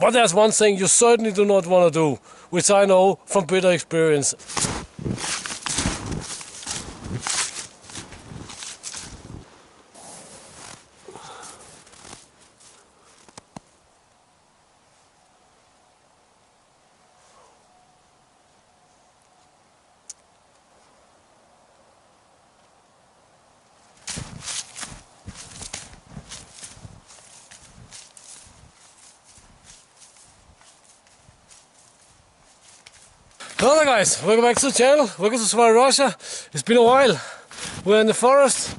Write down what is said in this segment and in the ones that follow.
But there's one thing you certainly do not want to do, which I know from bitter experience. Hello guys, welcome back to the channel, welcome to Survival Russia. It's been a while, we're in the forest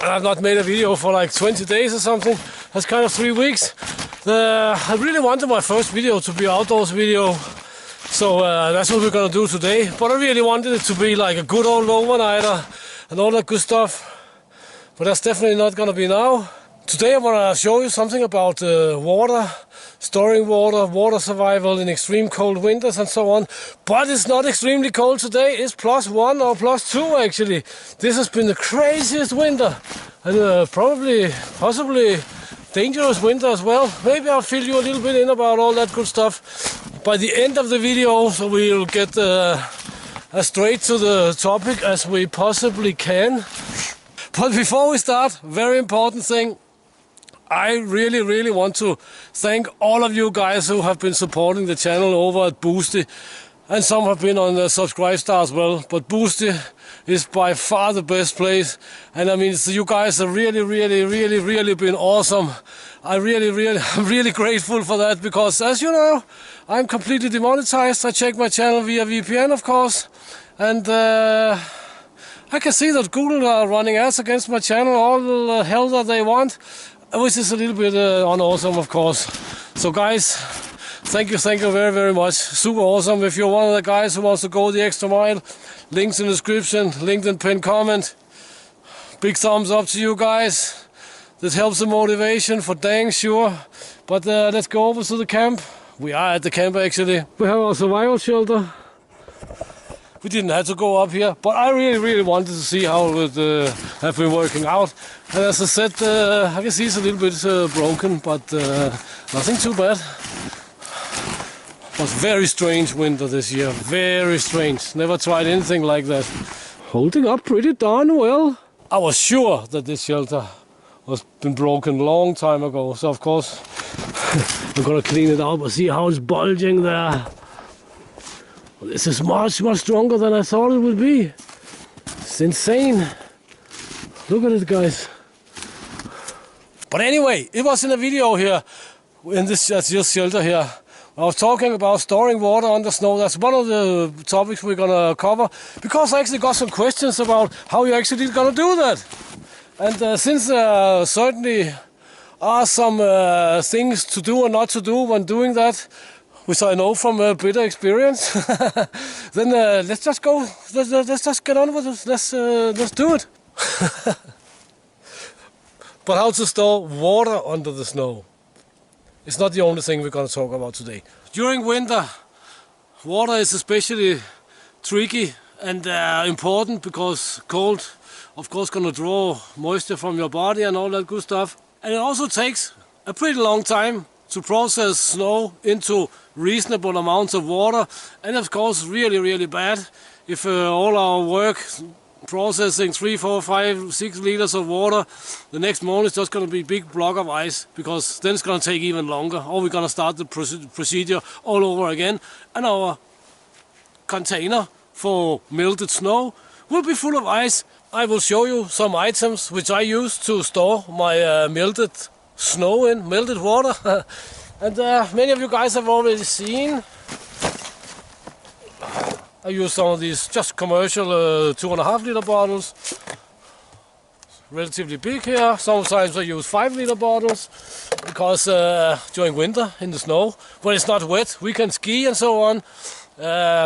and I've not made a video for like 20 days or something. That's kind of 3 weeks. I really wanted my first video to be an outdoors video, so that's what we're gonna do today. But I really wanted it to be like a good old overnighter and all that good stuff, but that's definitely not gonna be now. Today I want to show you something about water, storing water, water survival in extreme cold winters and so on. But it's not extremely cold today, it's +1 or +2 actually. This has been the craziest winter and possibly dangerous winter as well. Maybe I'll fill you a little bit in about all that good stuff by the end of the video, so we'll get as straight to the topic as we possibly can. But before we start, very important thing. I really want to thank all of you guys who have been supporting the channel over at Boosty, and some have been on the Subscribestar as well, but Boosty is by far the best place, and I mean, so you guys have really been awesome. I'm really grateful for that, because as you know, I'm completely demonetized. I check my channel via VPN, of course, and I can see that Google are running ads against my channel, all the hell that they want, which is a little bit unawesome, of course. So guys, thank you very much. Super awesome. If you're one of the guys who wants to go the extra mile, links in the description, linked in pinned comment. Big thumbs up to you guys. That helps the motivation for dang sure. But let's go over to the camp. We are at the camp actually. We have our survival shelter. We didn't have to go up here, but I really wanted to see how it would have been working out. And as I said, I can see it's a little bit broken, but nothing too bad. It was very strange winter this year, very strange. Never tried anything like that. Holding up pretty darn well. I was sure that this shelter was been broken a long time ago, so of course I'm gonna clean it out and see how it's bulging there. This is much stronger than I thought it would be. It's insane. Look at it, guys. But anyway, it was in a video here, in this shelter here. I was talking about storing water under snow. That's one of the topics we're gonna cover, because I actually got some questions about how you actually gonna do that. And since certainly are some things to do and not to do when doing that, which I know from bitter experience, then let's just go. Let's just get on with it. Let's do it. But how to store water under the snow? It's not the only thing we're going to talk about today. During winter, water is especially tricky and important, because cold, of course, going to draw moisture from your body and all that good stuff. And it also takes a pretty long time to process snow into reasonable amounts of water, and of course really bad if all our work processing 3, 4, 5, 6 liters of water, the next morning it's just going to be a big block of ice, because then it's going to take even longer, or we're going to start the procedure all over again, and our container for melted snow will be full of ice. I will show you some items which I use to store my melted snow in, melted water. And many of you guys have already seen. I use some of these just commercial 2.5 liter bottles. Relatively big here. Sometimes I use 5 liter bottles, because during winter in the snow, when it's not wet, we can ski and so on.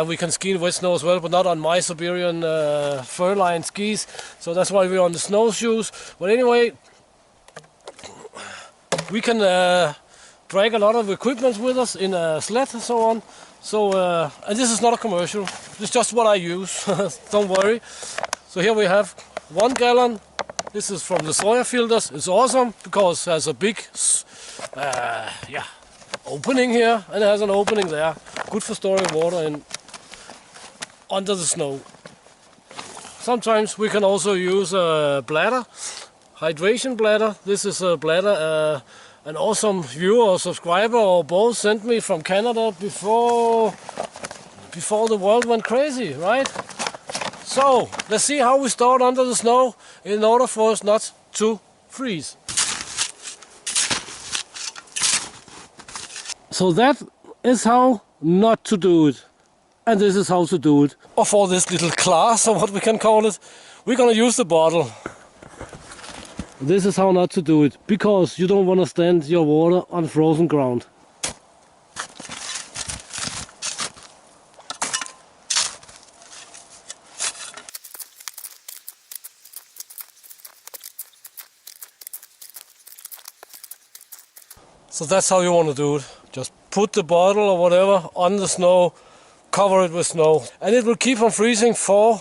We can ski in wet snow as well, but not on my Siberian fur-lined skis. So that's why we're on the snowshoes. But anyway, we can drag a lot of equipment with us in a sled and so on. So, and this is not a commercial, it's just what I use, don't worry. So here we have 1 gallon. This is from the Soya filters. It's awesome because it has a big opening here, and it has an opening there. Good for storing water in under the snow. Sometimes we can also use a bladder, hydration bladder. This is a bladder an awesome viewer or subscriber or both sent me from Canada before the world went crazy, right? So let's see how we store it under the snow in order for us not to freeze. So that is how not to do it. And this is how to do it. Or for this little class, or what we can call it, we're gonna use the bottle. This is how not to do it, because you don't want to stand your water on frozen ground. So that's how you want to do it. Just put the bottle or whatever on the snow, cover it with snow, and it will keep on freezing for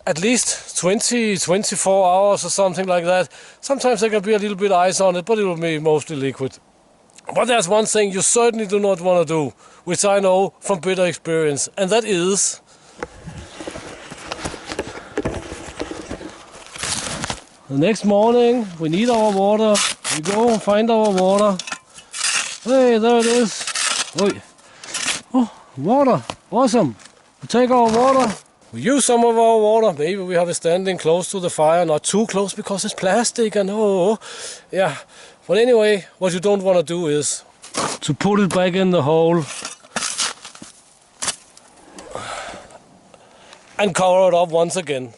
at least 20-24 hours or something like that. Sometimes there can be a little bit of ice on it, but it will be mostly liquid. But there's one thing you certainly do not want to do, which I know from bitter experience, and that is the next morning we need our water. We go and find our water. Hey, there it is. Oh, water. Awesome. We take our water. We use some of our water. Maybe we have it standing close to the fire, not too close because it's plastic and yeah. But anyway, what you don't want to do is to put it back in the hole and cover it up once again.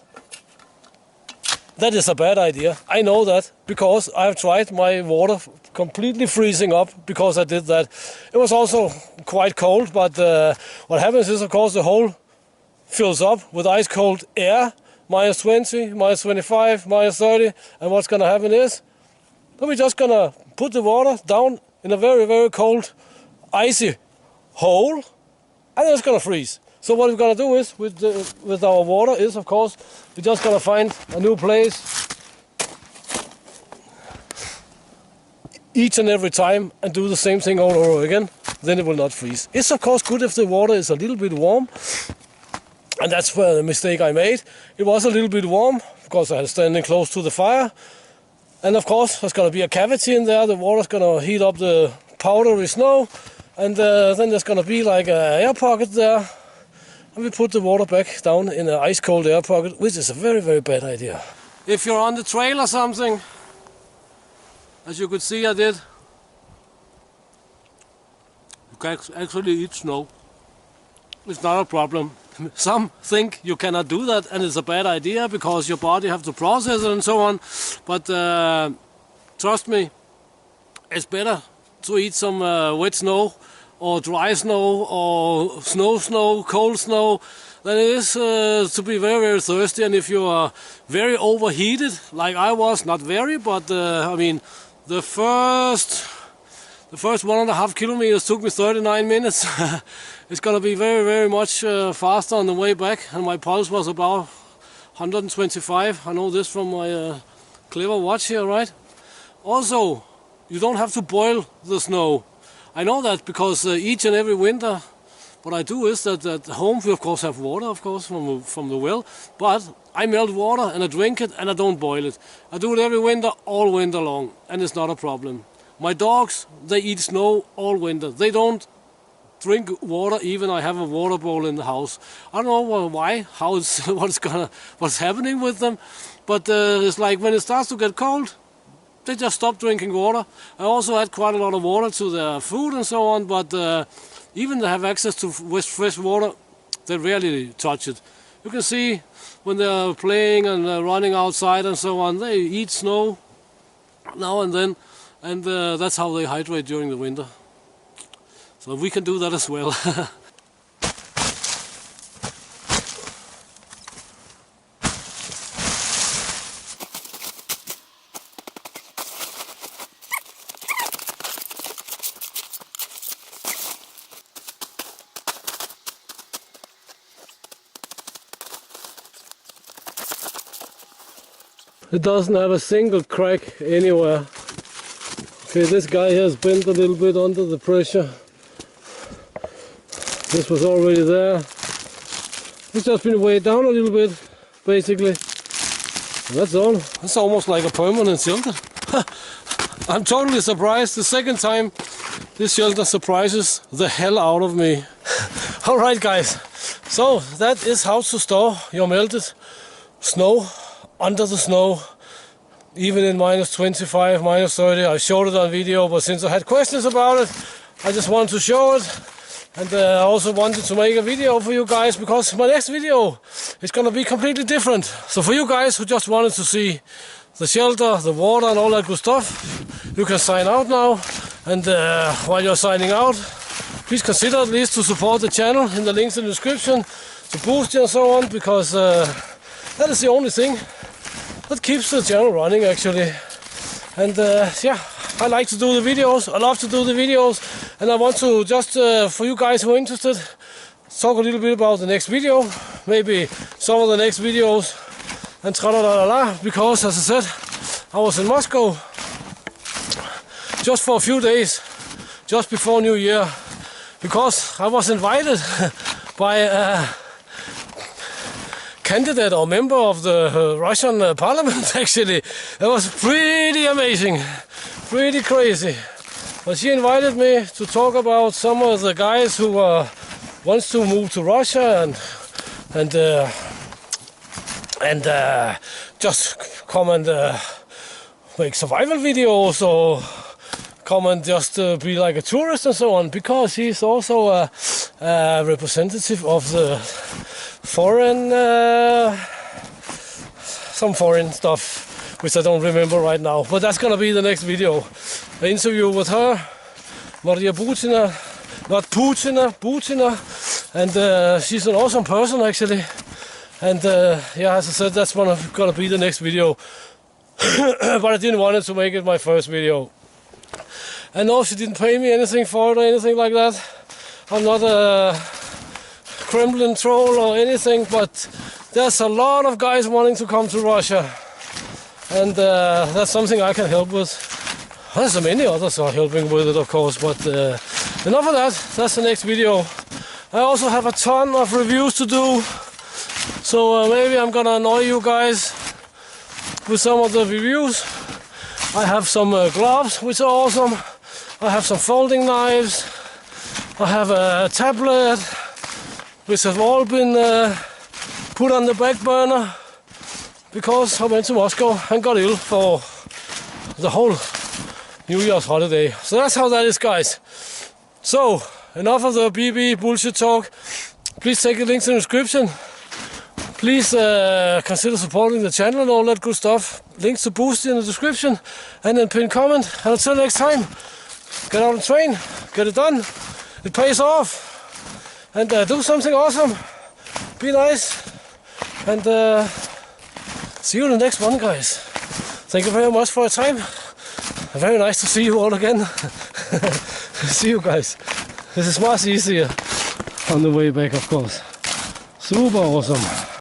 That is a bad idea. I know that because I've tried my water completely freezing up because I did that. It was also quite cold, but what happens is, of course, the hole fills up with ice cold air, -20, -25, -30, and what's gonna happen is that we're just gonna put the water down in a very, very cold, icy hole, and it's gonna freeze. So what we're gonna do is, with our water, is of course, we're just gonna find a new place each and every time and do the same thing all over again. Then it will not freeze. It's of course good if the water is a little bit warm, and that's where the mistake I made. It was a little bit warm because I had standing close to the fire, and of course there's gonna be a cavity in there. The water's gonna heat up the powdery snow, and then there's gonna be like an air pocket there. And we put the water back down in an ice cold air pocket, which is a very, very bad idea. If you're on the trail or something, as you could see I did, you can actually eat snow. It's not a problem. Some think you cannot do that and it's a bad idea because your body have to process it and so on. But trust me, it's better to eat some wet snow or dry snow, or snow, cold snow, than it is to be very, very thirsty. And if you are very overheated, like I was, not very, but I mean, the first 1.5 kilometers took me 39 minutes. It's gonna be very, very much faster on the way back, and my pulse was about 125. I know this from my clever watch here, right? Also, you don't have to boil the snow. I know that because each and every winter, what I do is that at home we of course have water, of course, from the well, but I melt water and I drink it and I don't boil it. I do it every winter, all winter long, and it's not a problem. My dogs, they eat snow all winter. They don't drink water, even I have a water bowl in the house. I don't know why, how it's what's happening with them, but it's like when it starts to get cold, they just stop drinking water. I also add quite a lot of water to their food and so on, but even they have access to fresh water, they rarely touch it. You can see when they're playing and running outside and so on, they eat snow now and then, and that's how they hydrate during the winter. So we can do that as well. It doesn't have a single crack anywhere. Okay, this guy has bent a little bit under the pressure. This was already there. It's just been weighed down a little bit, basically. And that's all. It's almost like a permanent shelter. I'm totally surprised. The second time this shelter surprises the hell out of me. Alright guys, so that is how to store your melted snow under the snow, even in minus 25, minus 30. I showed it on video, but since I had questions about it, I just wanted to show it. And I also wanted to make a video for you guys, because my next video is going to be completely different. So for you guys who just wanted to see the shelter, the water and all that good stuff, you can sign out now. And while you're signing out, please consider at least to support the channel in the links in the description, to boost it and so on, because that is the only thing that keeps the channel running actually. And yeah, I like to do the videos, I love to do the videos, and I want to just, for you guys who are interested, talk a little bit about the next video, maybe some of the next videos, and tra-la-la-la-la, because as I said, I was in Moscow just for a few days, just before New Year, because I was invited by a candidate or member of the Russian parliament actually. It was pretty amazing, pretty crazy. But she invited me to talk about some of the guys who wants to move to Russia and just come and make survival videos, or come and just be like a tourist and so on, because he's also a representative of the foreign, some foreign stuff, which I don't remember right now, but that's gonna be the next video. An interview with her, Maria Butina, not Putina, Butina, and she's an awesome person actually. And yeah, as I said, that's gonna be the next video. But I didn't want to make it my first video. And no, she didn't pay me anything for it or anything like that. I'm not a Kremlin troll or anything, but there's a lot of guys wanting to come to Russia, and that's something I can help with. There's many others are helping with it, of course, but enough of that. That's the next video. I also have a ton of reviews to do, so maybe I'm gonna annoy you guys with some of the reviews. I have some gloves, which are awesome. I have some folding knives. I have a tablet, which have all been put on the back burner because I went to Moscow and got ill for the whole New Year's holiday. So that's how that is, guys. So enough of the BB bullshit talk. Please take the links in the description. Please consider supporting the channel and all that good stuff. Links to Boost in the description and then pin comment. And until next time, get out and train, get it done. It pays off. And do something awesome. Be nice. And see you in the next one, guys. Thank you very much for your time. Very nice to see you all again. See you guys. This is much easier on the way back, of course. Super awesome.